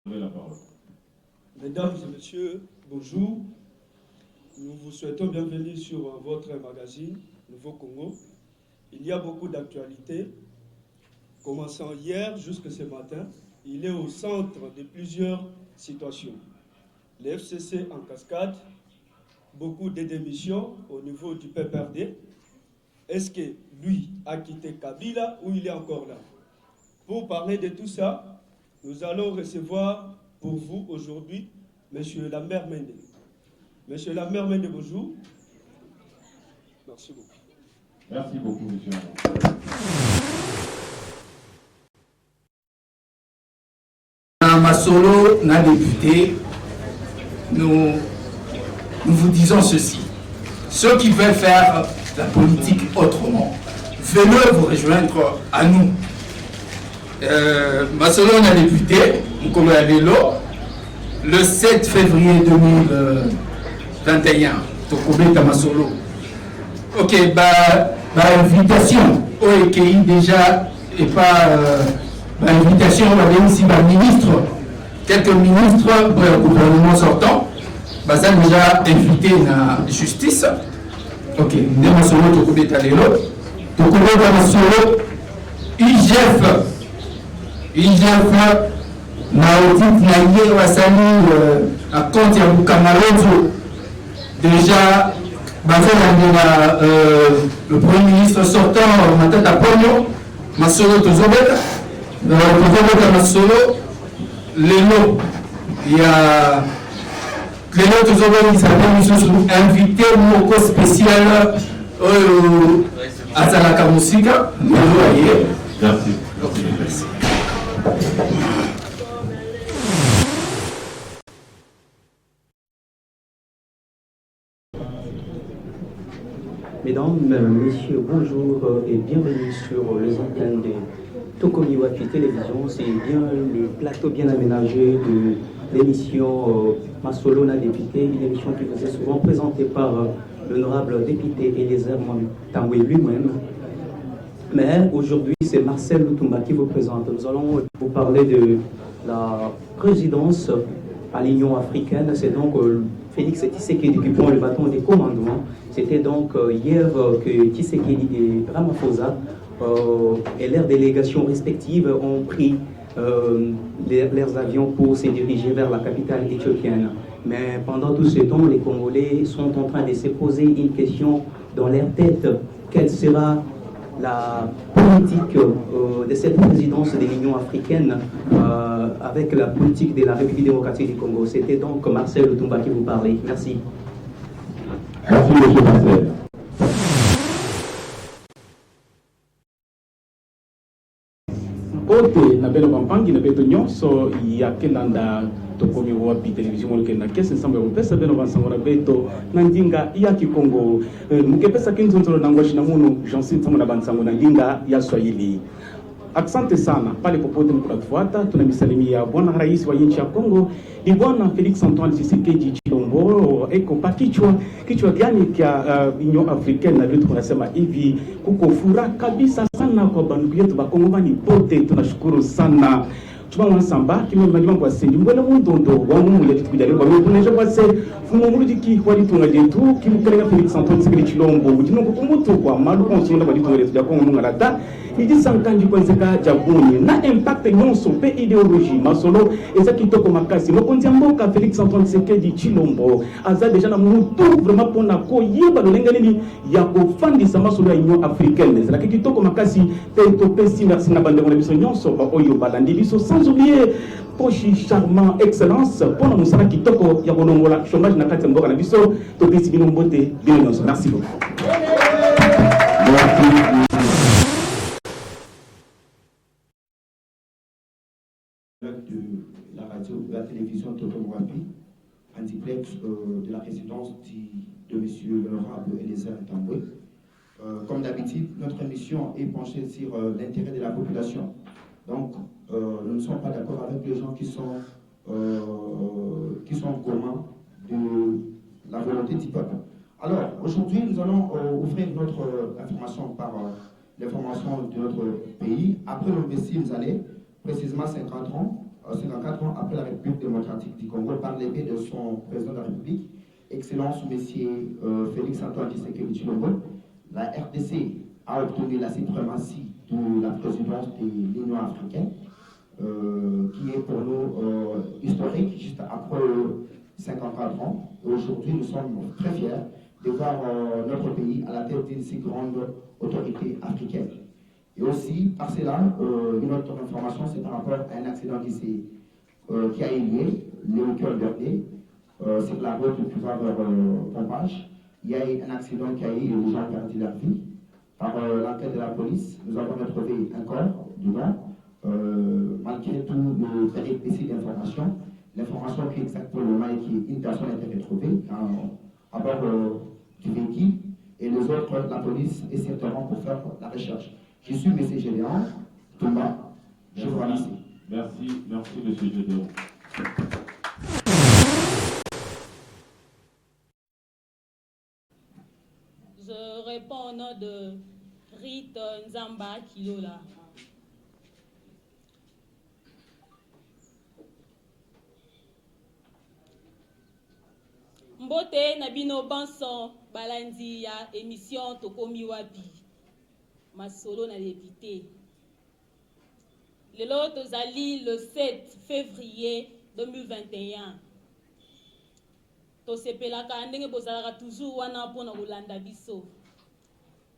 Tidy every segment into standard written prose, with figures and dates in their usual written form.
La parole. Mesdames et messieurs, bonjour. Nous vous souhaitons bienvenue sur votre magazine Nouveau Congo. Il y a beaucoup d'actualités. Commençant hier jusqu'à ce matin, il est au centre de plusieurs situations. Le FCC en cascade, beaucoup de démissions au niveau du PPRD. Est-ce que lui a quitté Kabila ou il est encore là? Pour parler de tout ça, nous allons recevoir pour vous aujourd'hui M. Lambert Mende. M. Lambert Mende, bonjour. Merci beaucoup. Merci beaucoup, monsieur. Masolo, n'a député, nous vous disons ceci. Ceux qui veulent faire la politique autrement, venez vous rejoindre à nous. Masolo, n'a député, le 7 février 2021, Tokobeta Masolo. Ok, invitation au EKI déjà, et pas invitation à la ministre, quelques ministres pour le gouvernement sortant, ça déjà invité la justice. Ok, nous Masolo, Tokobeta Lelo, Tokobeta Masolo, IGF, na audit na ye wasali à compte ya Bukamalozo déjà le premier ministre sortant Matata Ponyo Masolo Tozobeta Masolo Lelo il y a Lelo Tozobeta qui s'appelle invité moko spécial à Salaka Musika. Merci. Merci. Mesdames, Messieurs, bonjour et bienvenue sur les antennes de Tokomi Wapi Télévision. C'est bien le plateau bien aménagé de l'émission Masolo n'a député, une émission qui vous est souvent présentée par l'honorable député Eliezer Tambwe lui-même. Mais aujourd'hui, c'est Marcel Lutumba qui vous présente. Nous allons vous parler de la présidence à l'Union africaine. C'est donc Félix Tshisekedi qui prend le bâton des commandements. C'était donc hier que Tshisekedi et Ramaphosa et leurs délégations respectives ont pris leurs avions pour se diriger vers la capitale éthiopienne. Mais pendant tout ce temps, les Congolais sont en train de se poser une question dans leur tête. Quelle sera la politique de cette présidence de l'Union africaine avec la politique de la République démocratique du Congo? C'était donc Marcel Lutumba qui vous parlait. Merci. Merci, monsieur Marcel. Ote na beno bampangi na beto nyonso ya kelanda tokomi wapi television moleke na kese nsambo ya mpesa beno bansango na beto na ndinga ya Kikongo mukepesa kinzonzolo na ngwashi na munu Jansin nsambo na bansango na ndinga ya Swahili. Asante sana pale popote mkutufuata. Tunamisalimia bwana rais wa nchi ya Kongo ni bwana Felix Antoine Tshisekedi Tshilombo. Eko pa kichwa gani kia Union Africaine, na vitu tunasema hivi kuko furaha kabisa sana kwa bandugu yetu ba Kongomani bote. Tunashukuru sana tuma mwansamba kimwe majima kwa sendi mbele mundondo wa mumu ya tukujali kwa mbuneje kwa se fumo murudiki wali tunga jetu kimukelenga Felix Antoine Tshisekedi Tshilombo bujino kumutu kwa malu konsonda bali tunga letu ya Kongo mungalata idi sankanji kwenzeka jabuni na impact nyonso pe idéologie Masolo eza kitoko makasi mokonzi mboka Felix Antoine Tshisekedi Tshilombo aza deja na mutu vraiment pona ko yeba lolenga nini ya kofandisa Masolo ya Union Africaine ezala kitoko makasi pe to pesi merci na bande ngona biso nyonso ba oyo balandi biso sans oublier Pochi charmant excellence pona musala kitoko ya kolongola chômage na kati mboka na biso to pesi bino mbote bino nyonso. Merci beaucoup. De la radio, de la télévision Tokomi Wapi, en diplex de la résidence de M. l'honorable Eliezer Tambwe. Comme d'habitude, notre émission est penchée sur l'intérêt de la population. Donc, nous ne sommes pas d'accord avec les gens qui sont gourmands de la volonté du peuple. Alors, aujourd'hui, nous allons ouvrir notre information par l'information de notre pays. Après nos 6 années, précisément 50 ans, 54 ans après la République démocratique du Congo, par l'épée de son président de la République, Excellence M. Félix-Antoine Tshisekedi Tshilombo, la RDC a obtenu la suprématie de la présidence de l'Union africaine, qui est pour nous historique, juste après 54 ans. Aujourd'hui, nous sommes très fiers de voir notre pays à la tête d'une si grande autorité africaine. Et aussi, par cela, une autre information, c'est par rapport à un accident qui a eu lieu, le week-end dernier, sur la route qui va vers Pompage. Il y a eu un accident qui a eu, les gens ont perdu leur vie. Par l'enquête de la police, nous avons retrouvé un corps dedans. Malgré tout le péripéties d'informations, l'information qui est exactement qu'une personne a été retrouvée à bord du véhicule et les autres, la police est certainement pour faire la recherche. Je suis M. Gédéon Toumba. Je vous remercie. Merci, M. Gédéon. Je réponds au nom de Rite Nzamba Kilola. Mbote Nabino Banson balandi ya émission Tokomi Wapi Masolo na député. Lelo tozali le 7 février 2021. Tosepelaka ndenge bozalaka toujours wana mpona kolanda biso.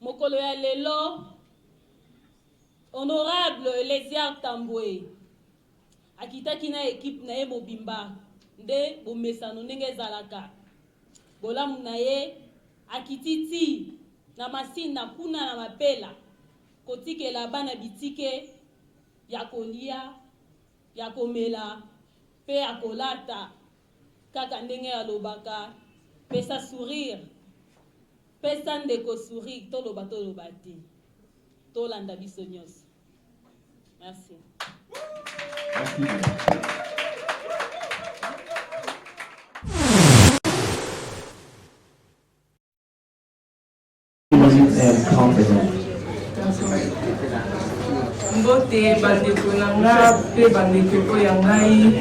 Mokolo ya lelo honorable Léziard Tambwe akitaki na équipe na ye mobimba nde bomesano ndenge ezalaka. Bolamu na ye akititi na masina kuna na mapela kotikela bana bitike ya kolia ya komela pe ya kolata kaka ndenge ya lobaka pesa sourire pesa ndeko sourire toloba te tolanda biso nyonso. Merci. Merci. Mbote bandeko na nga pe bandeko ya ngai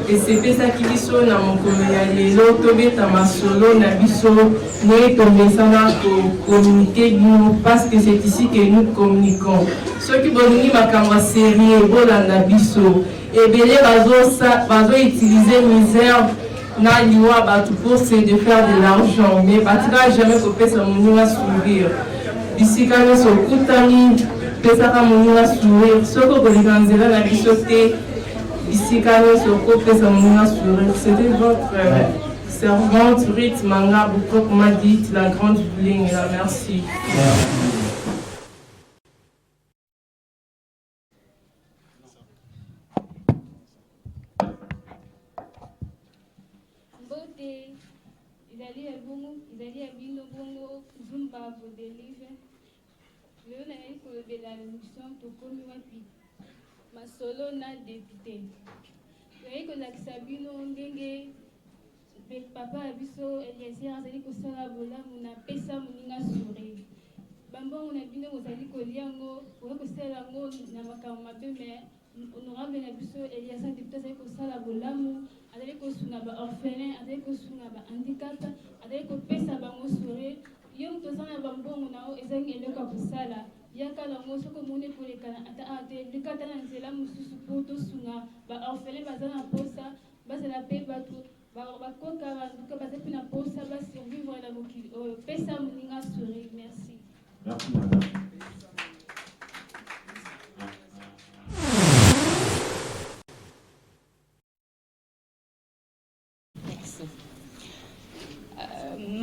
esepesaki biso na mokolo ya lelo tobeta masolo na biso ne tomesana communiquer bino parce que c'est ici que nous communiquons. Soki bolingi makambo sérieux bolanda biso ebele bazo utiliser misère na liwa batu pour de faire de l'argent mais batika jamais kopesa moninga sourire bisika nyonso okutani pesaka moninga sourire soki okoleka nzela na biso te bisika nyonso okopesa moninga sourire. C'était votre servante Rite Manga Bukok m'a dit la grande ligne et la merci. Izali ya bino bongo Zumba Vodelive. Leo na yiko lobela l'émission Tokomi Wapi Masolo na député. Yiko lakisa bino ndenge papa biso Eliezer azali kosala bolamu na pesa moninga sourire. Bambongo na bino ozali koliango oyo kosala ngo na makambo mabe mais honorable na biso Eliezer député azali kosala bolamu azali kosunga ba orphelin azali kosunga ba handicap azali kopesa bango sourire. Yo mtozana bambongo nao ezangi eloko ya kosala yaka lango soko mone kolekana ata ate likata na nzela mosusu po tosunga ba orphelin baza na posa bazala pe bato bakoka banduka baza pe na posa basurvivre na mokili oyo pesa moninga sourire. Merci. Merci madame. Merci.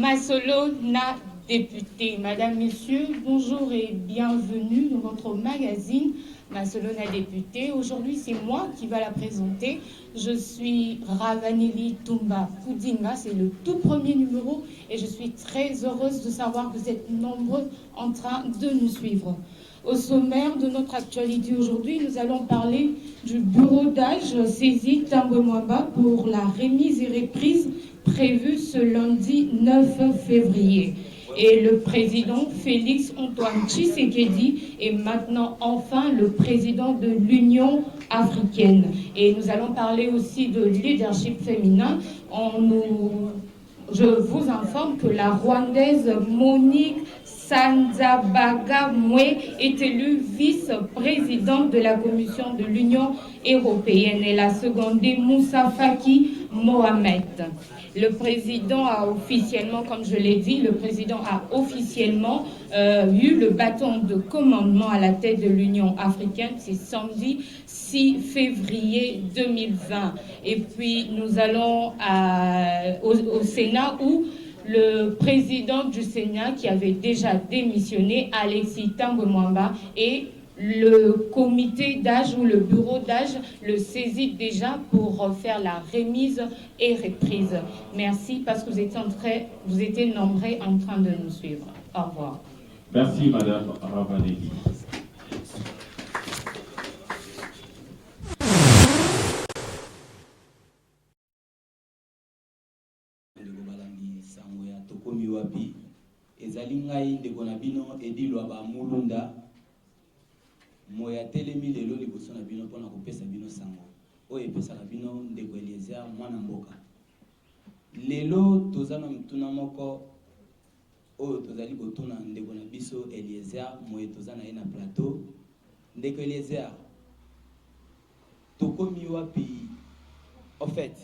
Masolo na député. Madame, Messieurs, bonjour et bienvenue dans votre magazine Masolo na député. Aujourd'hui, c'est moi qui va la présenter. Je suis Ravaneli Toumba Koudinga, c'est le tout premier numéro et je suis très heureuse de savoir que vous êtes nombreux en train de nous suivre. Au sommaire de notre actualité aujourd'hui, nous allons parler du bureau d'âge saisi Tambwe Mwamba pour la remise et reprise prévue ce lundi 9 février. Et le président Félix-Antoine Tshisekedi est maintenant enfin le président de l'Union africaine. Et nous allons parler aussi de leadership féminin. Je vous informe que la Rwandaise Monique Sanzabaga Moué est élue vice-présidente de la Commission de l'Union européenne. Elle a secondé Moussa Faki Mohamed. Le président a officiellement, comme je l'ai dit, le président a officiellement eu le bâton de commandement à la tête de l'Union africaine. C'est samedi 6 février 2020. Et puis nous allons au Sénat où le président du Sénat qui avait déjà démissionné, Alexis Thambwe Mwamba, et le comité d'âge ou le bureau d'âge le saisit déjà pour faire la remise et reprise. Merci parce que vous étiez nombreux en train de nous suivre. Au revoir. Merci Madame Ravanelli. tokomi wapi ezali ngai ndeko na bino edilwa ba mulunda moya telemi lelo liboso na bino mpona kopesa bino sango oyo epesaka bino ndeko Eliezer mwana mboka. Lelo toza na mtuna moko oyo tozali kotuna ndeko na biso Eliezer moye toza na ye na plateau. Ndeko Eliezer, tokomi wapi en fait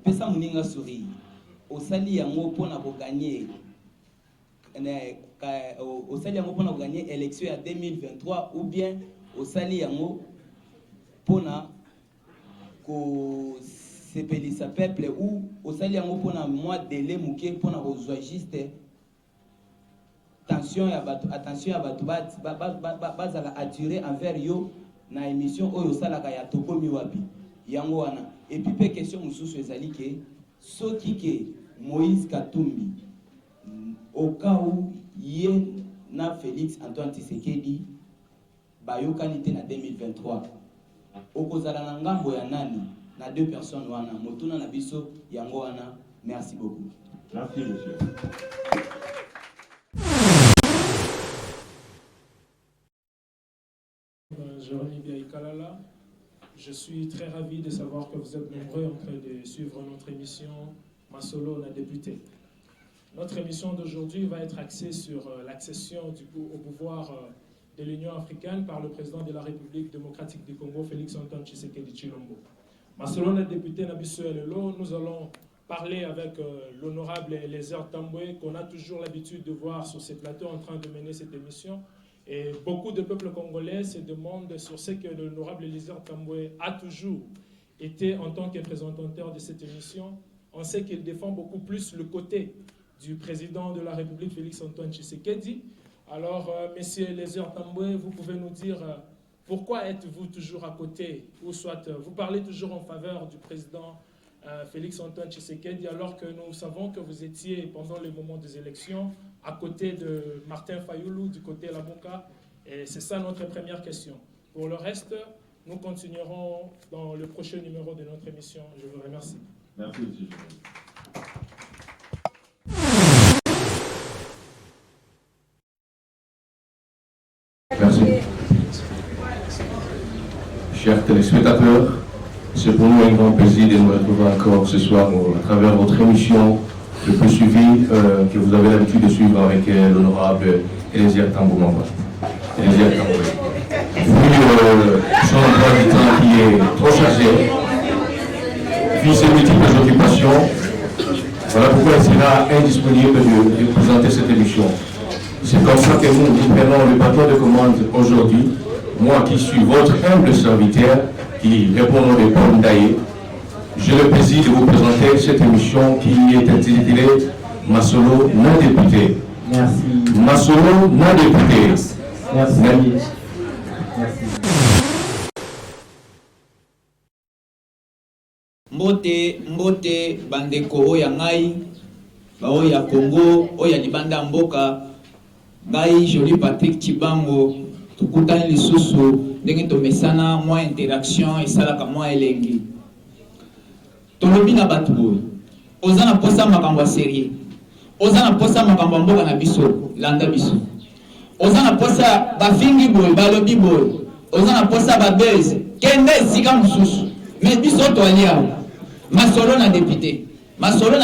pesa moninga sourire osali yango pona ko gagner osali yango pona ko gagner élection ya 2023 ou bien osali yango pona ko sepelisa peuple ou osali yango pona mois délai muke pona ko zwa juste attention ya bato bazala attirer envers yo na émission oyo salaka ya tokomi wapi yango wana. Et puis pe question mususu ezali ke soki ke Moïse Katumbi au cas où ye na Félix Antoine Tshisekedi bayokani te na 2023 okozala na ngambo ya nani na deux personnes wana motuna na biso yango wana. Merci beaucoup. Merci monsieur. Jérémy Biaïkalala. Je suis très ravi de savoir que vous êtes nombreux en train de suivre notre émission Masolo, la députée. Notre émission d'aujourd'hui va être axée sur l'accession au pouvoir de l'Union africaine par le président de la République démocratique du Congo, Félix Antoine Tshisekedi Tshilombo. Masolo, la députée Nabiso Elelo, nous allons parler avec l'honorable Eliezer Thambwe, qu'on a toujours l'habitude de voir sur ces plateaux en train de mener cette émission. Et beaucoup de peuples congolais se demandent sur ce que l'honorable Eliezer Thambwe a toujours été en tant que présentateur de cette émission. On sait qu'il défend beaucoup plus le côté du président de la République, Félix Antoine Tshisekedi. Alors, monsieur Eliezer Thambwe, vous pouvez nous dire pourquoi êtes-vous toujours à côté, ou soit vous parlez toujours en faveur du président Félix Antoine Tshisekedi, alors que nous savons que vous étiez, pendant le moment des élections, à côté de Martin Fayoulou, du côté Lamuka. Et c'est ça notre première question. Pour le reste, nous continuerons dans le prochain numéro de notre émission. Je vous remercie. Merci, monsieur. Merci. Chers téléspectateurs, c'est pour nous un grand plaisir de nous retrouver encore ce soir à travers votre émission le plus suivi que vous avez l'habitude de suivre avec l'honorable Eliezer Thambwe Mwamba. Eliezer Thambwe. Vu son emploi du temps qui est trop chargé, vu ses multiples occupations, voilà pourquoi il sera indisponible de présenter cette émission. C'est comme ça que nous prenons le bâton de commande aujourd'hui, moi qui suis votre humble serviteur, qui répond au nom de Paul Ndaye. J'ai le plaisir de vous présenter cette émission qui est intitulée Masolo non député. Merci. Masolo non député. Merci. Merci. Mbote bandeko oya ngai ba oya Congo oya libanda mboka ngai Joli Patrick Chibango tukutani lisusu ndenge tomesana mwa interaction esalaka mwa elengi tolobi na bato boye oza na posa makambo ya serie oza na posa makambo ya mboka na biso landa biso oza na posa bafingi boye balobi boye oza na posa babeze kende esika mosusu mais biso toalia masolo na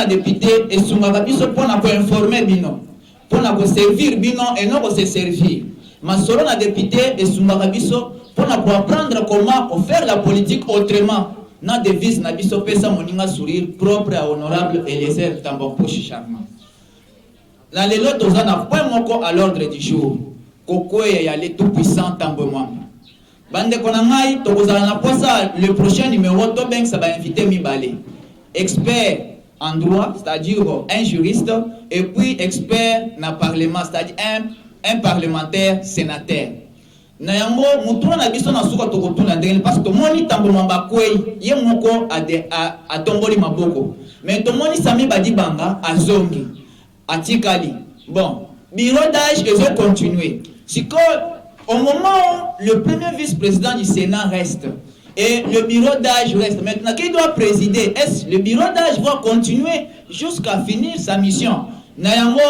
député esungaka biso mpona koinforme bino mpona koservir bino eno kose servir masolo na député esungaka biso mpona koapprendre comment faire la politique autrement na devise na biso pesa moninga sourire propre à honorable Eliezer Tambamposhi Charmant. La lelo toza na point moko à l'ordre du jour kokoya ya le tout puissant Tambo Mwamba. Bande konangai tokozala na posa le prochain numéro to beng ça va inviter Mibale. Expert en droit, c'est-à-dire un juriste et puis expert na parlement, c'est-à-dire un parlementaire sénateur. Na yango mutuna na biso na suka tokotuna ndenge parce que moni Tambo Mwamba kwei ye moko a tomboli maboko. Mais tomoni Sami Badibanga azongi atikali. Bon, bureau d'âge ils ont continué. Si au moment où le premier vice-président du Sénat reste et le bureau d'âge reste, maintenant qui doit présider, est-ce le bureau d'âge va continuer jusqu'à finir sa mission? Nayango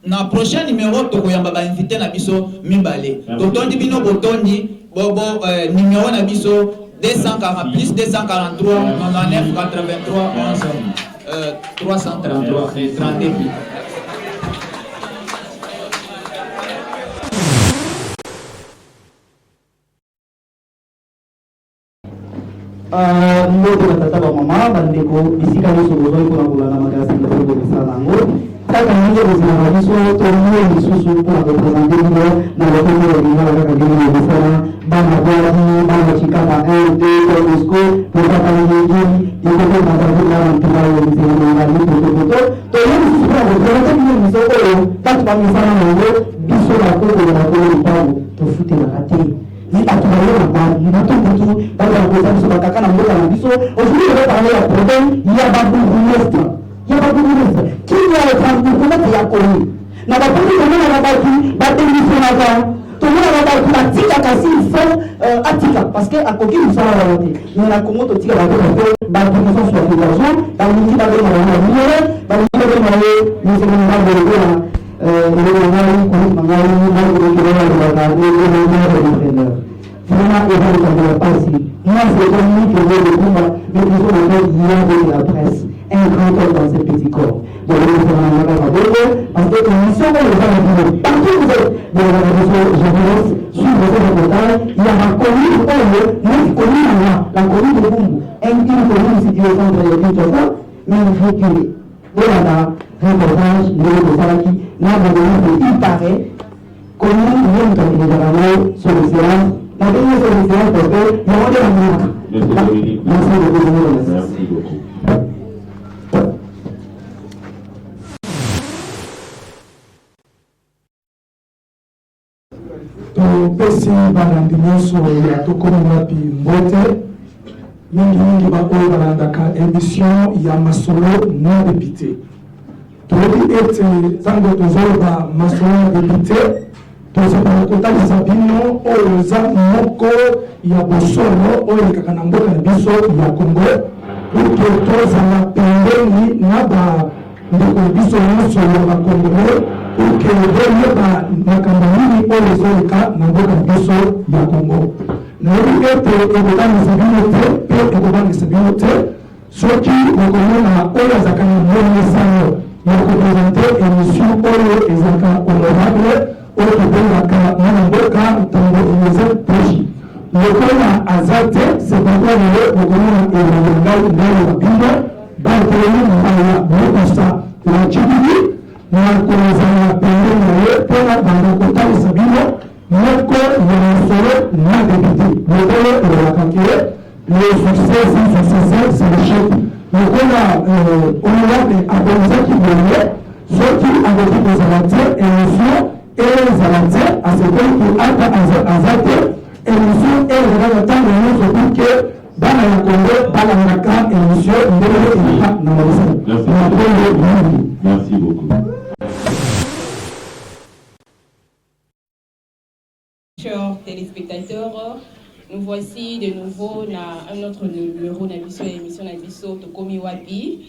na prochain numéro tokoyamba ba invité na biso Mibale. Totondi bino botondi bobo numéro na biso 240 plus 243 99 83 11 333 et 32. Ndoto na tata ba mama bandeko bisika nyonso bozoi mpona kolanda magazine oyo bobisala yango kaka ndenge bozala biso tolie lisusu mpona kopresente bino na lokomo ya lingala kaka ndenge bobisala bana bwaki bana chikapa 1 2 tonesco bokaka mingi ekoko matavila na mpila oyo nzelengali potopoto tolie lisusu mpona kopresente bino biso oyo bato bamisala yango biso bakoko ya bakolo lipango tofutelaka te ni atubaye na bandi mutu baba koza biso bakaka na mboka na biso aujourd'hui on va parler ya problème ya babourgmestre qui ya bourgmestre ya Koni na babourgmestre tomona na batu bademissionaka tomona na batu batikaka si il faut atika parce que akoki mosala na te mais na Congo totika bato bato mosusu ya l'argent balingi babema bango ya minere balingi babema ye mosemoni babolekola Vraiment, il va pas ici. Moi, c'est comme lui que je veux le combat, mais ils ont encore hier de la presse. Un grand homme dans ce petit corps. Donc, nous faisons un magasin parce que nous sommes les gens de partout où vous êtes, de la révolution jeunesse, suivre ce reportage, il y a la commune, nous commune la commune de Bumbu, une commune située au centre de Kinshasa, mais reculée. Voilà, reportage, le Salaki, il paraît, commune, même quand il est dans sur le séance, la dernière sur le séance, parce que il y a de la musique. Merci beaucoup. topesi balandi nyonso ya tokomi wapi mbote mingi baoyo balandaka émission ya masolo na député toyebi ete ntango tozoloba masolo na député tozala kotalisa bino oyo eza moko ya bosolo oyo elekaka na mboka na biso ya Congo poke tozala pembeni na bandeko biso nyonso ya bakongole poke boyeba makambo nini oyo ezoleka na mboka na biso ya Congo. Nayebi ete ekobangisa bino te mpe ekobangisa bino te soki okomona oyo azalaka na monesano ya kopresente émission oyo ezalaka honorable oyo tobengaka mwana mboka ntango Eliezer Poshi lokola aza te c'est pourquoi lelo okomona elongai ndalo ya bino batelemi mbala mokusa na chibiki na kozala pembeni na ye mpona banda kotalisa bino moko ya masolo na député lokolo elobaka ke le succès sans successeur c'est l'échec lokola honorable akomisaki boye soki akoki kozala te émission ezala te asekoki ata aza te émission ezalaka ntango nyonso puke bana ya Congo balandaka émission ndenge eleka na mabisa na pole mingi. Merci beaucoup. Chers téléspectateurs, Nous voici de nouveau dans un autre numéro de l'émission Nabiso Tokomi Wapi.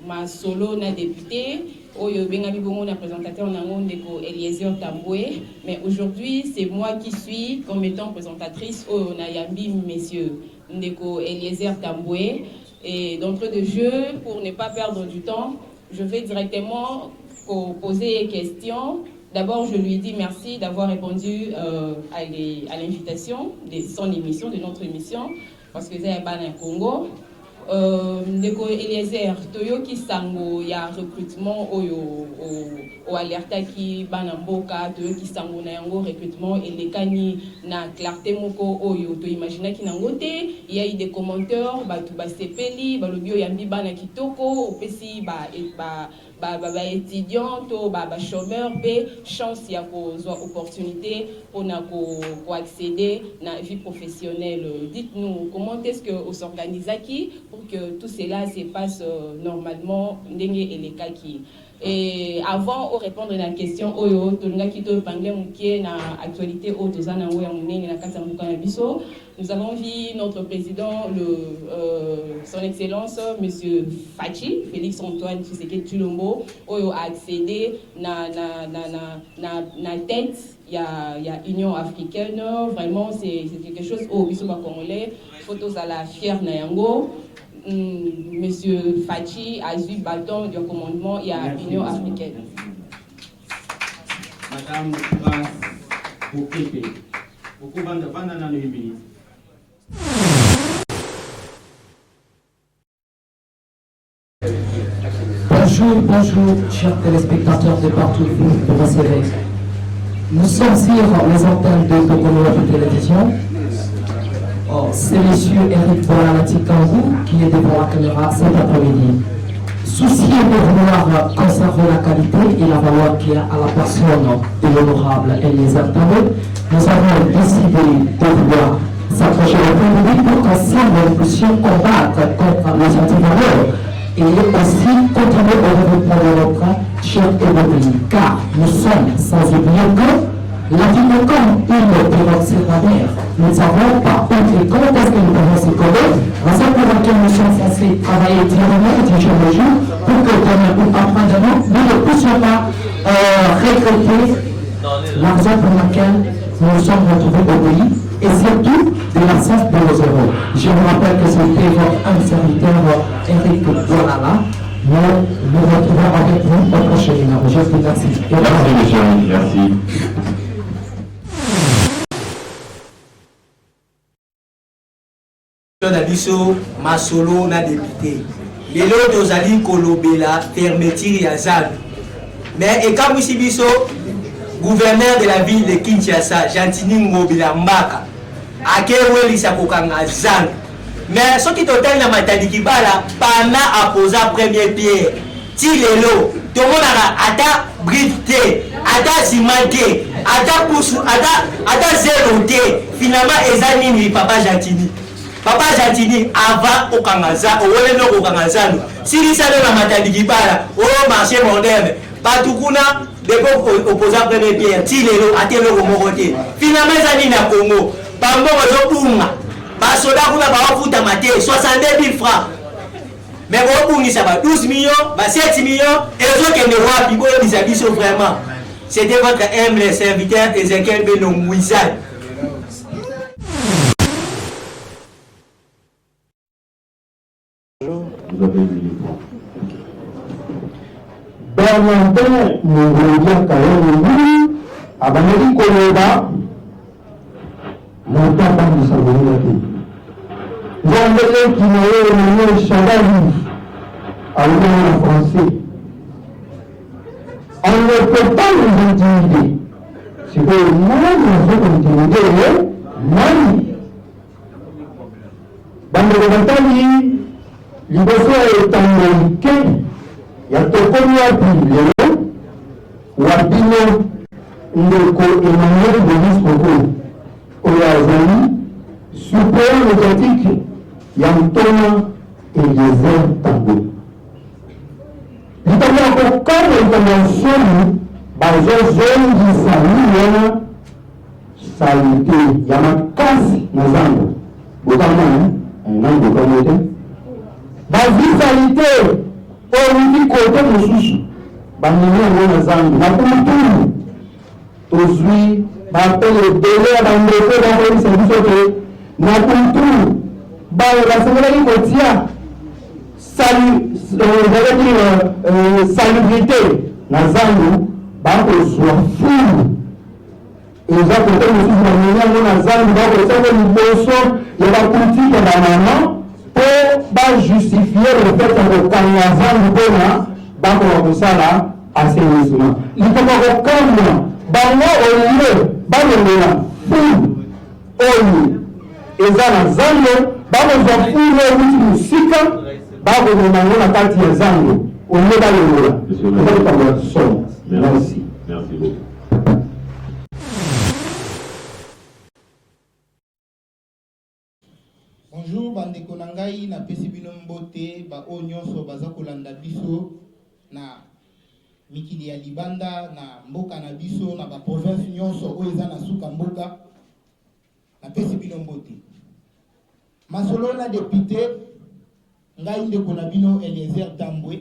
Ma solo na député, Oyo Bengabi Bongo na présentateur Ndeko Eliezer Tamboué. Mais aujourd'hui, c'est moi qui suis comme étant présentatrice Oyo Nayambi Messieurs Ndeko Eliezer Tamboué. Et d'entrée de jeu, pour ne pas perdre du temps, je vais directement poser des questions. D'abord, je lui dis merci d'avoir répondu à l'invitation de son émission, de notre émission, parce que c'est un Congo. Ndeko Eliezer, Toyoki Sango, il y a recrutement au alerta qui banamboka, Toyoki Sango na yango recrutement et les kani na clarté moko oyo to imaginer ki nangote, il y a eu des commentaires ba tu ba sepeli, ba lobio yambi bana kitoko, opesi ba étudiant to ba chômeur pe chance ya ko opportunité pour na ko accéder na vie professionnelle. Dites-nous comment est-ce que on s'organise qui pour que tout cela se passe normalement ndenge et les cas qui. Et avant de répondre à la question, nous avons vu notre président, son Excellence, M. Fachi, Félix Antoine Tshisekedi Tshilombo, a accédé à la tête. Il y a Union africaine, vraiment c'est quelque chose au Bissoma Congolais, photos à la fière Nayango. Monsieur Fachi a eu bâton du commandement et à l'Union africaine. Madame Bokete, beaucoup de Bonjour, chers téléspectateurs de partout de vos CV. Nous sommes sur les antennes de Tokomi Wapi Télévision. C'est monsieur Eric Bolalati-Kangou qui est devant la caméra cet après-midi. Soucieux de vouloir conserver la qualité et la valeur qu'il y a à la personne de l'honorable Eliezer Tamboué, nous avons décidé de vouloir s'approcher au public pour qu'ensemble nous puissions combattre contre les antivaleurs et aussi contribuer au développement de notre cher et beau pays. Car nous sommes sans oublier que la vie est comme une pirogue cérébrale. Nous ne savons pas comment est-ce que nous pouvons s'y connaître, raison pour laquelle nous sommes censés travailler diarinement et jour le jour pour que demain ou après-demain, nous ne puissions pas regretter l'argent pour laquelle nous nous sommes retrouvés au pays et surtout de l'absence de nos héros. Je vous rappelle que c'était votre serviteur Eric Boilala. Nous retrouvons avec vous au prochain numéro. Je vous remercie. Merci, monsieur. Merci. Biso masolo na député lelo tozali kolobela fermeture ya ZAN mais ekamwisi biso gouverneur de la ville de Kinshasa Jantini Ngobila Mbaka akewelisa kokanga ZAN mais soki totali na Matadi Kibala pana aposa première pierre ti lelo tomonaka ata brique te ata ciment te ata pousu ata zéro te finalement eza nini papa Jantini. Papa Jantini, avant au Kangaza, au Wéleno au Kangazano, si il s'agit de Matadi Kibala, au marché moderne, Patukuna, des opposants première pierre, Tilelo, Atelo Moroté. Finalement, ils na Congo, Pambo Zopunga, Basoda Kuna Bawafuta Maté, 62 000 francs. Mais au Pungi, ça va 12 millions, 7 millions, et les autres qui ne voient plus, ils habitent vraiment. C'était votre humble serviteur Ezekiel Beno Mouizal. Vous avez eu les points. Bernardin Mouroudia Kaouni, Abanadi Koloba, mon papa nous a donné la vie. J'en qui m'a eu Chagali, à l'Union français. On ne peut pas nous intimider. C'est que moi, nous sommes intimidés, Mali. Bandé liboso etango ya Tokomi Wapi lelo wabino ndeko Emmanuel Denis Koko oyo azali suppléant médiatique ya Ntona Eliezer Tamboué. Likambo ya kokana intervention bazozongisa wana salute ya makasi na zango bokama nan bokama te bavitalité oyo kote mosusu bamemi yango na zango na kulutulu tozwi bapele ebele ya bandeko bakolisa biso te na kulutulu bayo basengelaki kotia salubrité na zango bakozwa fulu eza kote mosusu bamemi yango na zango bakozaka liboso ya bakultike bamama mpo bajustifie le fait ya kokanga zango mpona bakoka kosala assainissement likoko kokanga bango olie balongola fulu oyo eza na zango bakozwa fulu euti mosika bakomema yango na kati ya zango olie balongola eza kotambola somo. Merci. Merci beaucoup. Bonjour bandeko na ngai napesi bino mbote ba oyo nyonso baza kolanda biso na mikili ya libanda na mboka na biso na ba province nyonso oyo eza na suka mboka napesi bino mbote. Masolo na député ngai ndeko na bino Eliezer Tambwe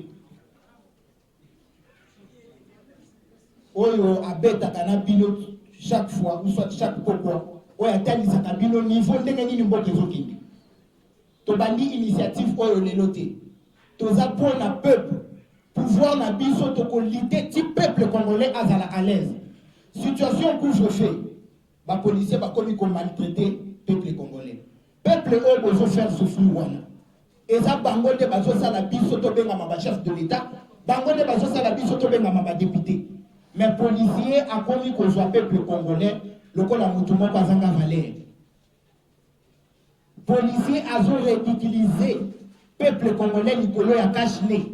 oyo abetaka na bino chaque fois ou soit chaque pokwa oyo atalisaka bino niveau ndenge nini mboka ezokende. Tobandi initiative oyo lelo te toza mpona peuple pouvoir na biso tokolite ti peuple congolais azala à l'aise. Situation couvre-feu bapolisier bakomi komaltraité peuple congolais. Peuple oyo bozofaire souffrir wana eza bango nde bazosala biso tobengama bachef de l'état, bango nde bazosala biso tobengama badéputé. Mais policier akomi kozwa peuple congolais lokola motu moko azanga valeur. Policier azo ridiculiser peuple congolais likolo ya cache-nez,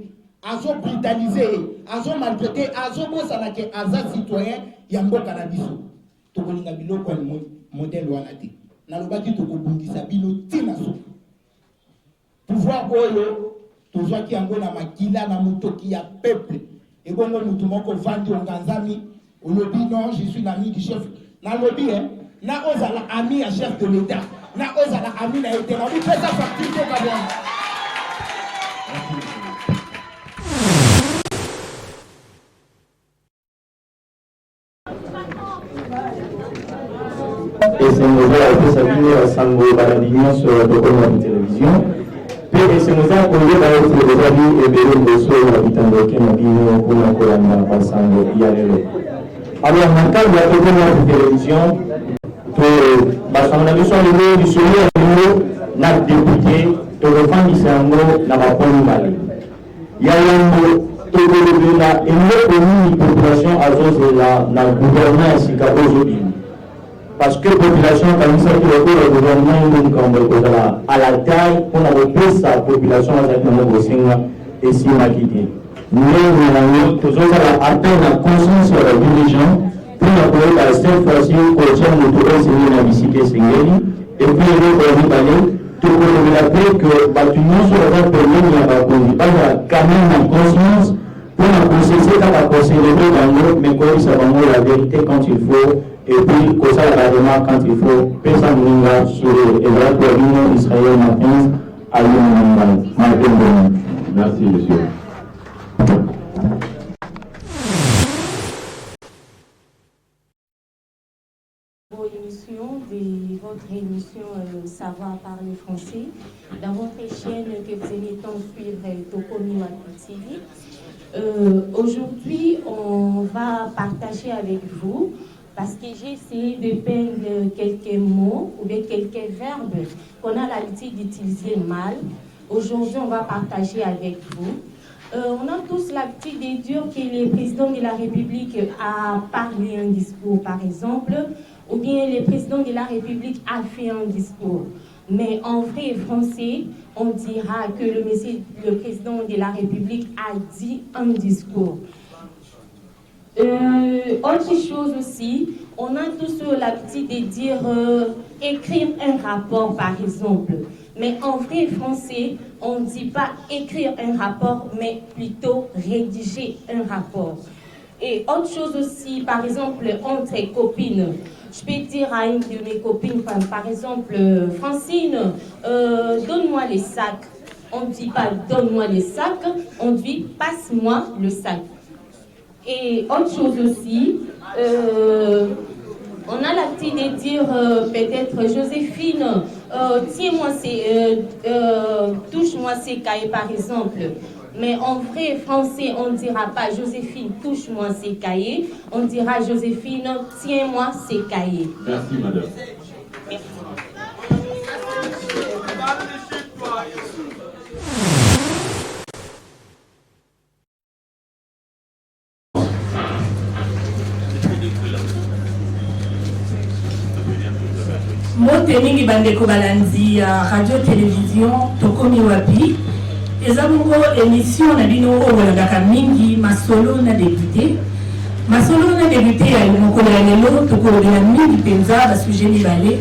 azo brutaliser, azo maltraiter, azo bosala ke aza citoyen ya mboka na biso. Tokolinga biloko ni modèle wana te. Nalobaki tokobundisa bino tina so. Pouvoir oyo tozwaki yango na makila na motoki ya peuple. Et bon, nous moko vandi onganzami, olobi non, je suis l'ami du chef. Na lobi na ozala ami à chef de l'État. Na ozala ami na été. Na oui, fais ça facture pour Kabouan. Et c'est nous avons salué à Sango Baradinion sur la télévision. Et c'est nous avons conduit dans notre réserve et béni de ceux habitants de Kémabino pour la colonne par Sango Yalero. Alors, maintenant, il y a toute télévision que Bassanga Biso le du soleil n'a député de reprendre Sango n'a pas connu mal. Il y a un de la une population à cause de la gouvernance qui a aujourd'hui. Parce que la population, comme ça, le gouvernement à la taille, on a repris sa population et si maquillée. Nous avons toujours atteint la conscience de la vie des gens pour la cette fois-ci, au tient de tout enseigner la visite Sengeli et puis on va aller tout pour rappeler que l'union sur la pays n'y a pas conduit. Pas quand même la conscience pour la processer quand la procédure dans l'autre, mais quand il s'avance la vérité quand il faut. Et puis, comme ça, la quand il faut, personne ne sur l'État Israël matin à l'Union. Merci, monsieur. Votre émission Savoir parler français, dans votre chaîne que vous aimez tant suivre, Tokomi Wapi TV. Aujourd'hui, on va partager avec vous, parce que j'ai essayé de peindre quelques mots ou bien quelques verbes qu'on a l'habitude d'utiliser mal. Aujourd'hui, on va partager avec vous. On a tous l'habitude de dire que le président de la République a parlé un discours, par exemple, ou bien le président de la République a fait un discours. Mais en vrai français, on dira que le président de la République a dit un discours. Autre chose aussi, on a tous l'habitude de dire écrire un rapport, par exemple. Mais en vrai français, on ne dit pas écrire un rapport, mais plutôt rédiger un rapport. Et autre chose aussi, par exemple, entre copines, je peux dire à une de mes copines, par exemple, Francine, donne-moi les sacs. On ne dit pas donne-moi les sacs, on dit passe-moi le sac. Et autre chose aussi, on a l'habitude de dire peut-être Joséphine, tiens-moi touche-moi ces cahiers par exemple. Mais en vrai français, on ne dira pas Joséphine, touche-moi ces cahiers. On dira Joséphine, tiens-moi ces cahiers. Merci, madame. Merci. Mbote mingi bandeko balandi ya radio télévision tokomi wapi eza bongo émission na bino oyo bolingaka mingi masolo na député ya mokolo ya lelo tokolobela mingi mpenza basujet mibale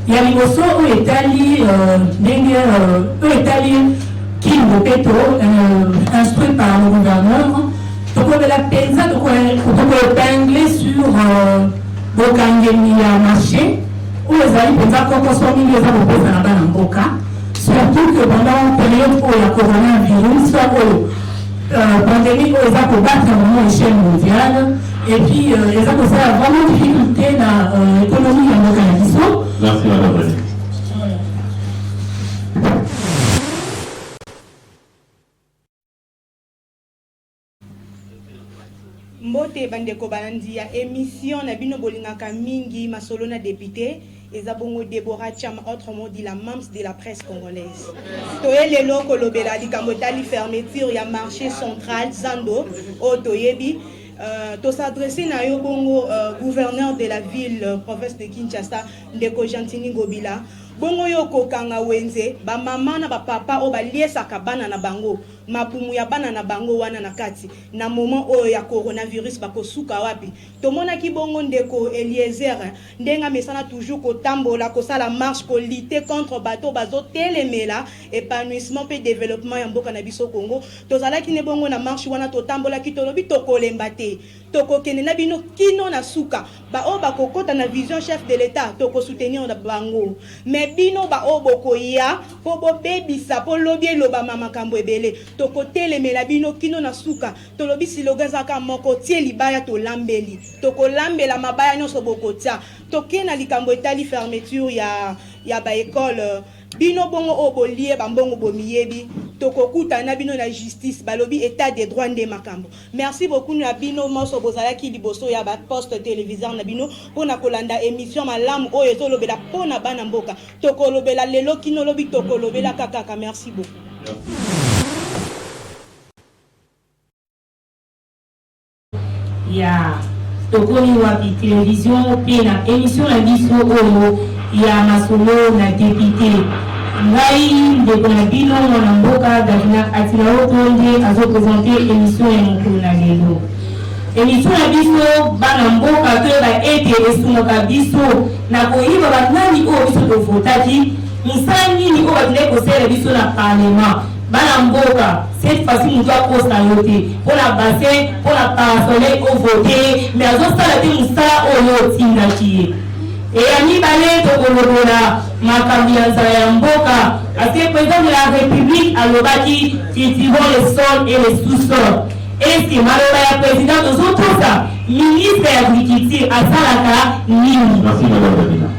ya liboso oyo etali ndenge oyo etali kingo peto instruit par le gouverneur tokolobela mpenza tokoépingle sur bokangeli ya marché où les amis peuvent consommer les amis dans la mboka surtout que pendant période où il y a coronavirus pandémie où ils ont battre vraiment à l'échelle mondiale et puis ils ont vraiment difficulté dans l'économie de l'organisation. Merci madame. Mbote bandeko balandi ya émission na bino bolingaka mingi masolo na député ezabongo Déborah Cham, autrement dit la mams de la presse congolaise. Toyelelo kolobela likambo tali fermeture ya marché central Zando o toyebi to s'adresser na yo bongo gouverneur de la ville province de Kinshasa ndeko Gentini Ngobila bongo yo kokanga wenze ba mama na ba papa o baliesaka bana na bango mabumu ya bana na bango wana na kati na moment oyo ya coronavirus bakosuka wapi tomonaki bongo ndeko Eliezer ndenga mesana toujours kotambola kosala marche ko lutter contre bato bazotelemela épanouissement pe développement ya mboka na biso Congo tozalaki ne bongo na marche wana totambola kitolobi tokolemba te tokokende na bino kino na suka ba o bakokota na vision chef de l'état toko soutenir na bango mais bino ba o bokoya po bobebisa po lobi eloba makambo ebele tokotelemela bino kino na suka tolobi slogan zaka moko tie libaya to lambeli tokolambela mabaya nyonso bokotia tokena likambo etali fermeture ya ba école bino bongo o bolie bambongo bomiyebi tokokuta na bino na justice balobi état des droits nde makambo. Merci beaucoup na bino moso bozalaki liboso ya ba poste téléviseur na bino pona kolanda émission malamu oyo ezolobela pona bana mboka tokolobela lelo kino lobi tokolobela kakaka. Merci beaucoup. Ya tokomi wapi télévision pe na émission na biso oyo ya masolo na député ngai ndeko na bino mwana mboka Davina Atina Otonde azoprésente émission ya mokolo na lelo émission na biso bana mboka toyeba ete esungoka biso na koyiba banani oyo biso tovotaki mosala nini oyo bakendeki kosalela biso na parlement bana mboka cette fois-ci nous doit constater pour la bassin pour la parasole au voter mais azosala te mosala oyo otindaki ye eyami bale tokolobola makambo ya nzala ya mboka parce président de la république alobaki cultivons les sols et les sous-sols eske maloba ya président tozotosa ministre ya agriculture asalaka nini? Merci madame Davina.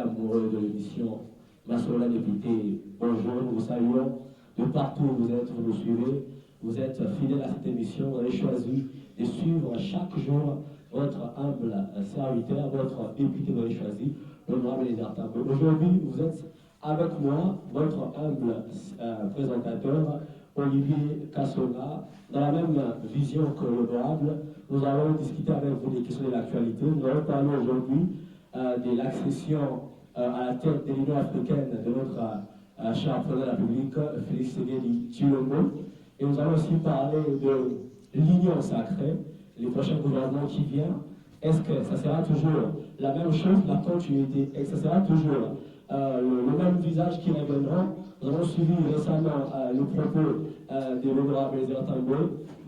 Amoureux de l'émission Masolo député, bonjour, nous vous saluons de partout où vous êtes, vous nous suivez, vous êtes fidèles à cette émission, vous avez choisi de suivre chaque jour votre humble serviteur, votre député, vous avez choisi, l'honorable Lézard Tambwe. Aujourd'hui, vous êtes avec moi, votre humble présentateur, Olivier Kassoga, dans la même vision que l'honorable. Nous allons discuter avec vous des questions de l'actualité. Nous allons parler aujourd'hui de l'accession à la tête de l'Union africaine de notre cher président de la République, Félix Tshisekedi Tshilombo. Et nous allons aussi parler de l'Union sacrée, les prochains gouvernements qui viennent. Est-ce que ça sera toujours la même chose, la continuité? Est-ce que ça sera toujours le même visage qui reviendra? Nous avons suivi récemment le propos de l'honorable Elisère Tamboué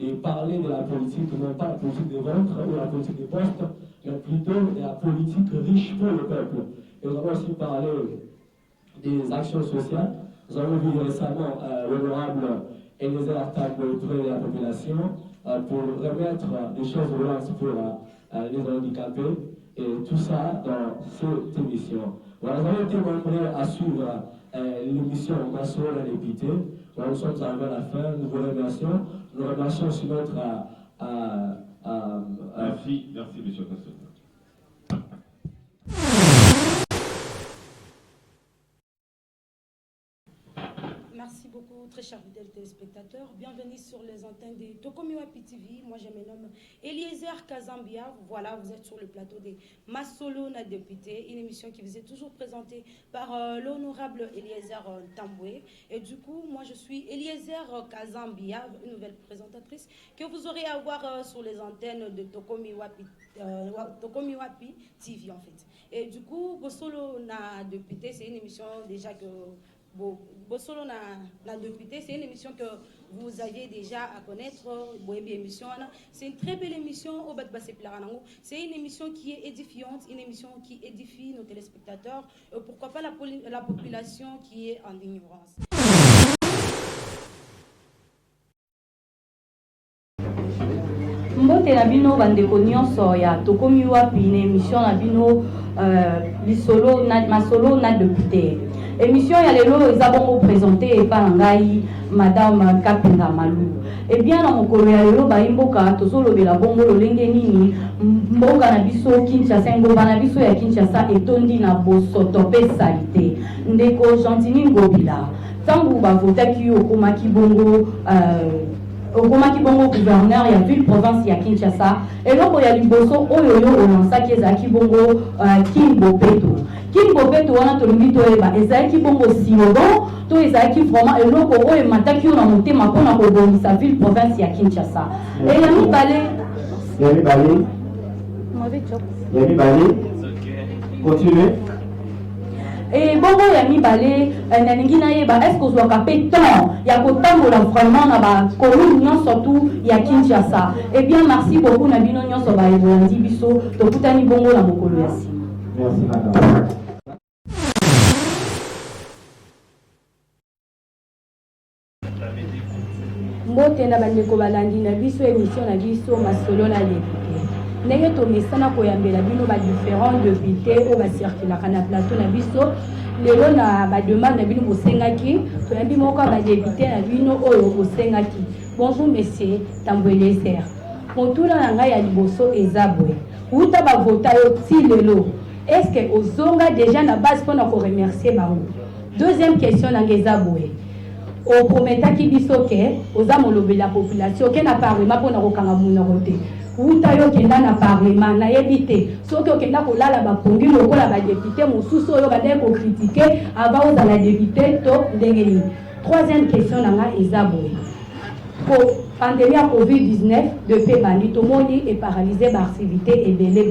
et parler de la politique, non pas la politique des ventres ou la politique des postes, mais plutôt de la politique riche pour le peuple. Et nous allons aussi parler des actions sociales. Nous avons vu récemment l'honorable Elisère Tamboué auprès de la population pour remettre des choses roulantes pour les handicapés et tout ça dans cette émission. Voilà, nous avons été nombreux à suivre l'émission Masolo la députée. Voilà, nous sommes arrivés à la fin, nous vous remercions. Nous remercions aussi notre... Merci, monsieur Castel. Merci beaucoup, très chers fidèles téléspectateurs. Bienvenue sur les antennes de Tokomiwapi TV. Moi, je me nomme Eliezer Kazambia. Voilà, vous êtes sur le plateau de Masolo na député, une émission qui vous est toujours présentée par l'honorable Eliezer Tamboué. Et du coup, moi, je suis Eliezer Kazambia, une nouvelle présentatrice que vous aurez à voir sur les antennes de Tokomiwapi TV, en fait. Et du coup, Masolo na député, c'est une émission déjà que... Bossolo na député, c'est une émission que vous aviez déjà à connaître. C'est une très belle émission. C'est une émission qui est édifiante, une émission qui édifie nos téléspectateurs. Pourquoi pas la population qui est en ignorance. Mbote na bino bandeko nyonso ya tokomi wapi na émission na bino lisolo na masolo na député. Émission ya lelo eza bongo présenté par ngai madame Kapenga Malou. Et bien na mokolo ya lelo ba imboka tozolobela bongo lolenge nini mboka na biso Kinshasa ngomba na biso ya Kinshasa etondi na bosoto pe salite. Ndeko Gentini Ngobila. Tangu ba votaki okomaki bongo gouverneur ya ville province ya Kinshasa eloko ya liboso oyo olansaki ezalaki bongo Kimbopeto wana tolongi toyeba ezalaki bongo slogan to ezalaki vraiment eloko oyo emataki yo na motema mpona kobongisa ville province ya Kinshasa. Et ya mibale continuez. Et bongo ya mibale nalingi nayeba est-ce que ozwaka pe temps ya kotambola vraiment na bacommune nyonso tu ya Kinshasa. Eh bien merci beaucoup na bino nyonso baebolandi biso tokutani bongo na mokolo ya nsima. Merci madame. Mbote na bandeko balandi na biso émission na biso masolo na député. Ndenge tomesana koyambela bino ba différents députés oyo basirkulaka na plateau na biso lelo na bademande na bino bosengaki toyambi moko ba député na bino oyo bosengaki. Bonjour monsieur Tamboué Eliezer. Motuna na ngai ya liboso eza boye uta bavota yo ti lelo est-ce que ozonga déjà na base mpona koremercier bango. Deuxième question na ngai eza boye oprometaki biso ke oza molobela population ke na parlement mpona kokanga monoko te uta yo kenda na parlement nayebi te soki okenda kolala bapongi lokola badepute mosusu oyo badai kokritike avant ozala depute to ndenge nini. Troisième question na nga eza boye pandémie ya covid-19 depuis bandi tomoni eparalysé baactivité ebele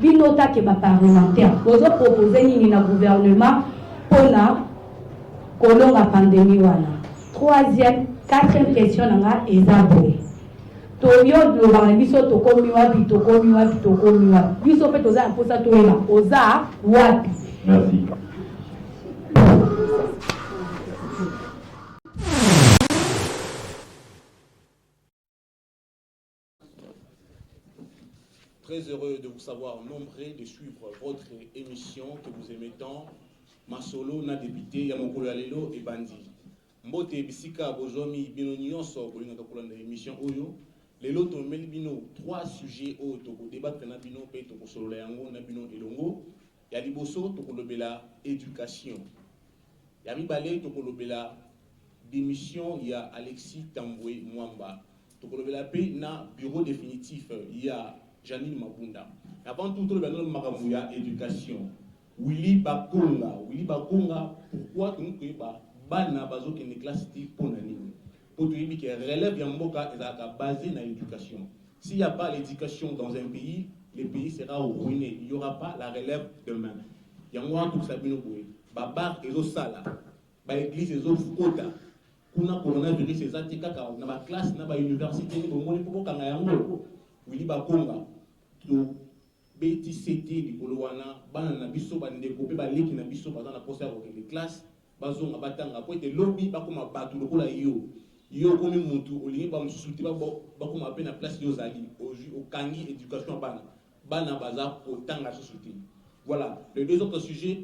bino take baparlementaire bozopropose nini na gouvernement mpona kolonga pandémie wana. Quatrième question na nga eza boye toyo lobaka na biso tokomi wapi biso mpe toza na mposa toyeba oza wapi. Merci. Très heureux de vous savoir nombreux de suivre votre émission que vous aimez tant, Masolo na député ya mokolo ya lelo ebandi. Mbote bisika bozomi bino nyonso kolingaka kolanda émission oyo. Lelo tomeli bino 3 sujets oyo tokodébattre na bino pe tokosolola yango na bino elongo. Ya liboso tokolobela éducation. Ya mibale tokolobela démission ya Alexis Tamboué Mwamba. Tokolobela pe na bureau définitif ya Janine Mabunda. Avant tout, le banal makamou ya éducation. Willy Bakonga, pourquoi nous ne pas bana bazo qui ne classe type pour nani? Pour tout qui relève yamboka est basé dans l'éducation. S'il n'y a pas l'éducation dans un pays, le pays sera ruiné. Il n'y aura pas la relève demain. Yamwa tout ça bino boué. Babar et sala. Ba église et fota. kuna coronavirus ezati kaka na ba classe na ba université ni bomoni po kanga yango wili ba konga to beti cité likolo wana bana na biso bandeko pe baleki na biso baza na posa ya kokende classe bazonga batanga po ete lobi bakoma bato lokola yo komi mutu olingi bamosusu te bakoma pe na place yo ozali okangi éducation ya bana baza kotanga susu te. Voilà, les deux autres sujets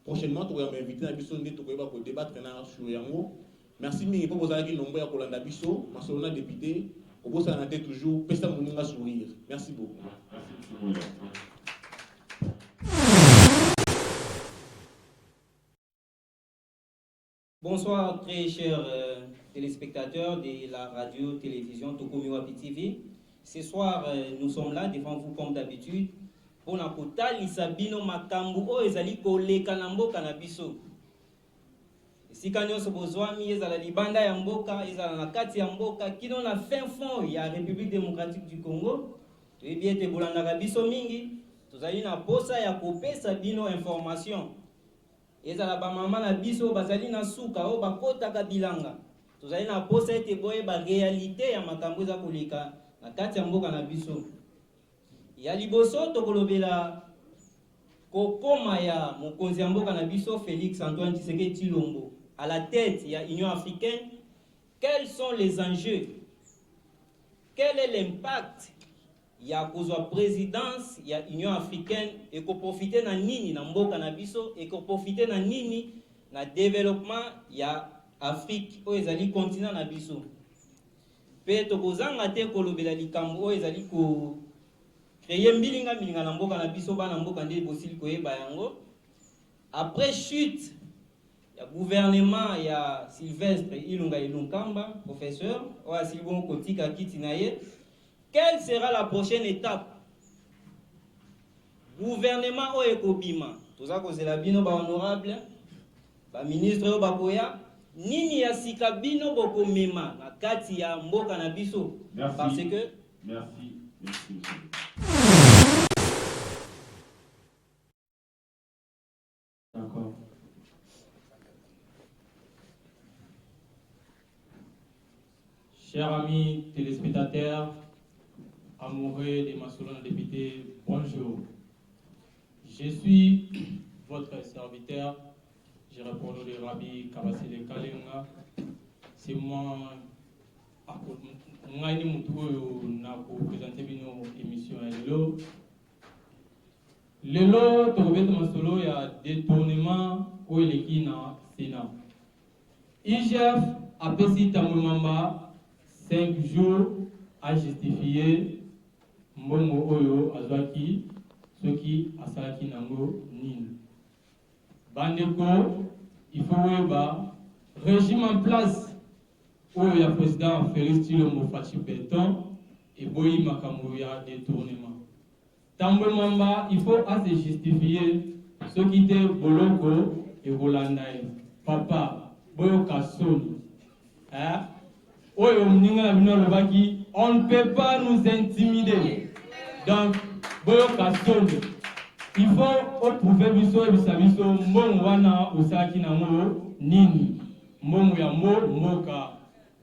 prochainement tu vas m'inviter na biso nde tokoyeba ko débattre na sur yango. Merci mingi po bozalaki nombo ya kolanda biso masolo na député obosa na tête toujours pesa moninga sourire. Merci beaucoup. Bonsoir très chers téléspectateurs de la radio-télévision Tokomi Wapi TV. Ce soir, nous sommes là devant vous comme d'habitude pour na kotalisa bino makambo o ezali koleka na mboka na biso. Esika nyonso bozwami ezala libanda ya mboka, ezala na kati ya mboka, kino na fin fond ya République démocratique du Congo. Toyebi ete bolandaka biso mingi, tozali na posa ya kopesa bino information. Ezala ba mama na biso bazali na suka o bakotaka bilanga. Tozali na posa ete boye ba réalité ya makambo eza koleka na kati ya mboka na biso. Ya liboso tokolobela kokoma ya mokonzi ya mboka na biso Félix Antoine Tshisekedi Tshilombo à la tête ya Union africaine. Quels sont les enjeux? Quel est l'impact ya kozwa présidence ya Union africaine et ko profiter na nini na mboka na biso et ko profiter na nini na développement ya Afrique o ezali continent na biso. Pe tokozanga te kolobela likambo o ezali ko créer mbilinga na mboka na biso bana mboka nde bosili koyeba yango. Après chute ya gouvernement ya Sylvestre Ilunga Ilunkamba professeur o asili bon kotika kiti na ye. Quelle sera la prochaine étape? Gouvernement o ekobima toza kozela bino ba honorable ba ministre o bakoya nini ya sika bino bokomema na kati ya mboka na biso. Merci. Parce que merci monsieur. D'accord. Chers amis téléspectateurs, amoureux de Masolo na député, bonjour. Je suis votre serviteur. Je réponds au nom de Rabbi Kabasile Kalenga. C'est moi, Ngaini Moutou, na présenter une émission à Lelo. Lelo, Tobet Masolo, il y a détournement au Elekina Sénat. IGF a payé Tamumamba 5 jours à justifier Mbongo Oyo Azwaki, ce qui a salaki nango Nil. Bandeko, il faut voir régime en place où il y a président Félix Tshilombo Fachi Béton et Boyi Makambo ya détournement. Tambo Mamba, il faut assez justifier ce qui était Boloko et Rolandaï. Papa, Boyo Kassoni. Oyo Mninga Lobaki, on ne peut pas nous intimider. Donc, Boyo Kassoni. Il faut prouver biso et bisabiso mbongo wana osaki na mo nini mbongo ya moka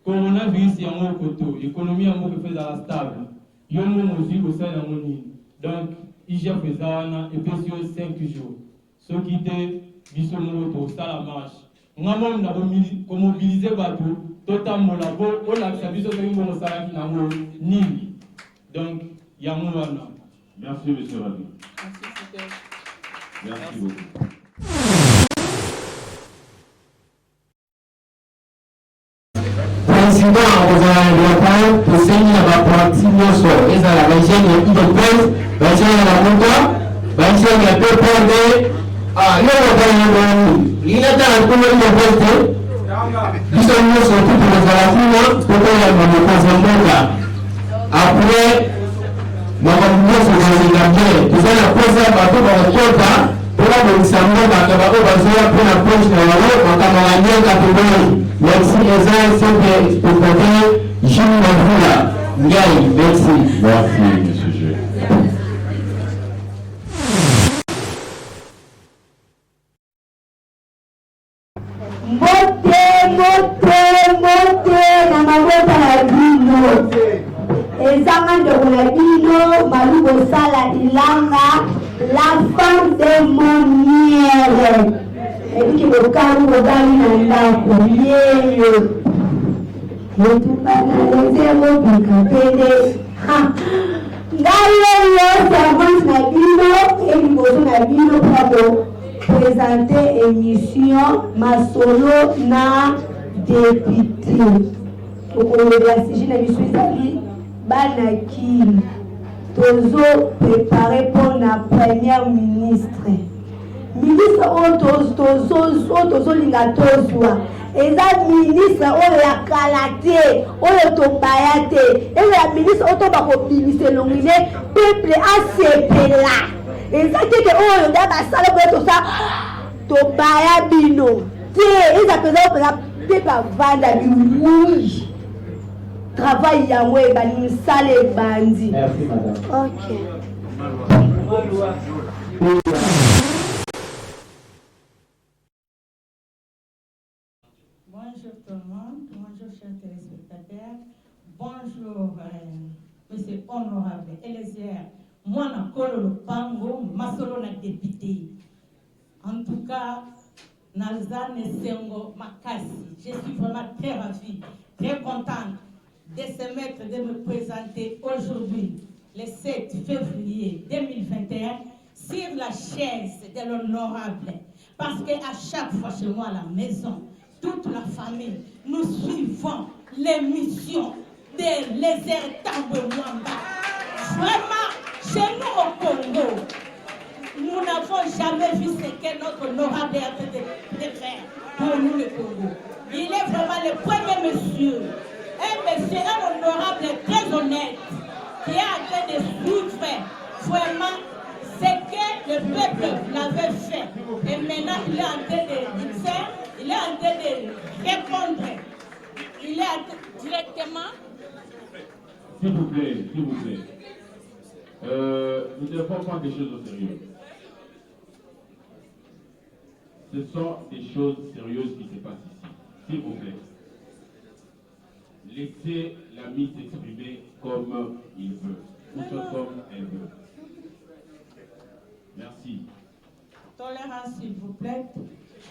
coronavirus ya koto économie ya moko faisait stable yo mbongo zi osali na mo nini. Donc IGF ezana et puis 5 jours ce qui était biso moko to sala marche ngamo na ko mobiliser bato totamola bo olakisa biso soki mbongo salaki na mo nini. Donc ya mo wana. Merci monsieur Rabbi. Merci beaucoup. Président Rosalie pour saigner la partie Mosso, et ça la région de presse, la région de la Monta, la région de la PPD, il a dans la commune de presse, ils sont mis sur toute la Zalafina, pour que la après, Makamuko Sogazigambe, vous allez poser un bateau dans le Kota, pour la Monissambo, Makabako, Bazoya, pour la poche de la route, Makamangania, Katobori. Merci, Ezra, c'est pour côté, Jim Mavula. Ngaï, merci. Merci, monsieur G. Moté, Langa, la femme démoniaque. Elle dit que le carreau regarde dans le milieu. Et tout pas dans les zéros, puis capé. Gaïo, servante Nabino, et Liboso Nabino pour présenter l'émission Masolo na député. Au Congolais, je suis allé Banaki. Tozo préparé pour la première ministre. Ministre Tozo Lingatozwa. Et la ministre la Kalate, le Tobayate. Et la ministre Otobako ministre Longine, peuple ACP là. Et ça dit que oh, on a la salle pour tout ça. Tobaya Bino. Ils appellent ça Pepa Vanda oui. Travail à moi, une salle et bandit. Merci, madame. Ok. Bonjour tout le monde, bonjour chers téléspectateurs, bonjour monsieur honorable Eliezer, moi na Kolo Lupango, Masolo na député. En tout cas, Nazane Sengo Makasi, je suis vraiment très ravie, très contente de se mettre, de me présenter aujourd'hui, le 7 février 2021, sur la chaise de l'honorable. Parce qu'à chaque fois chez moi à la maison, toute la famille, nous suivons l'émission de Eliezer Tambwe Mwamba. Vraiment, chez nous au Congo, nous n'avons jamais vu ce que notre honorable est en train de faire pour nous le Congo. Il est vraiment le premier monsieur. Un monsieur, un honorable très honnête, qui est en train de suivre vraiment ce que le peuple l'avait fait. Et maintenant, il est en train de dire, il est en train de répondre. Il est directement. S'il vous plaît, s'il vous plaît. Nous devons prendre des choses au sérieux. Ce sont des choses sérieuses qui se passent ici. S'il vous plaît. Laissez l'ami s'exprimer comme il veut, ou comme elle veut. Merci. Tolérance, s'il vous plaît.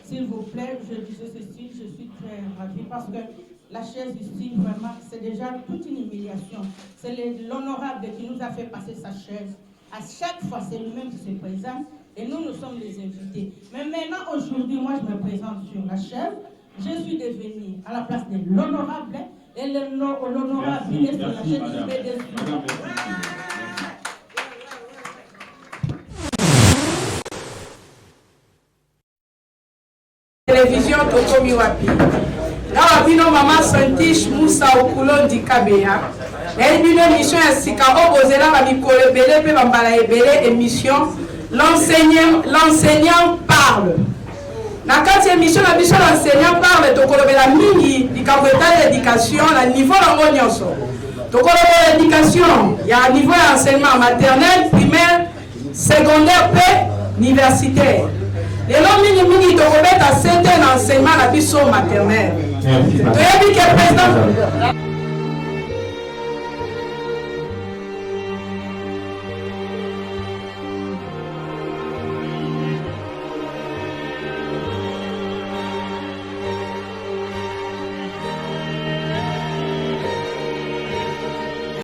S'il vous plaît, je disais ceci, je suis très ravie parce que la chaise ici, vraiment, c'est déjà toute une humiliation. C'est l'honorable qui nous a fait passer sa chaise. À chaque fois, c'est lui-même qui se présente et nous, nous sommes les invités. Mais maintenant, aujourd'hui, moi, je me présente sur la chaise. Je suis devenue à la place de l'honorable et l'honorable est sur la chaise. Je vais dessus. Télévision Tokomi Wapi. Là, on a maman Santiche Moussa Okulo di Kabea. Elle a une émission à Sika opposée là, on a mis Kolebele, puis on a une émission. L'enseignant parle. Dans cette émission, l'enseignant parle. Tokolebela mingi, di kabeta l'éducation, à niveau l'angonyoso. Tokolebela l'éducation, il y a un niveau d'enseignement maternel, primaire, secondaire, puis universitaire. Les hommes mingi tokobeta c'est un enseignement à la biso maternelle. Tu as dit que le président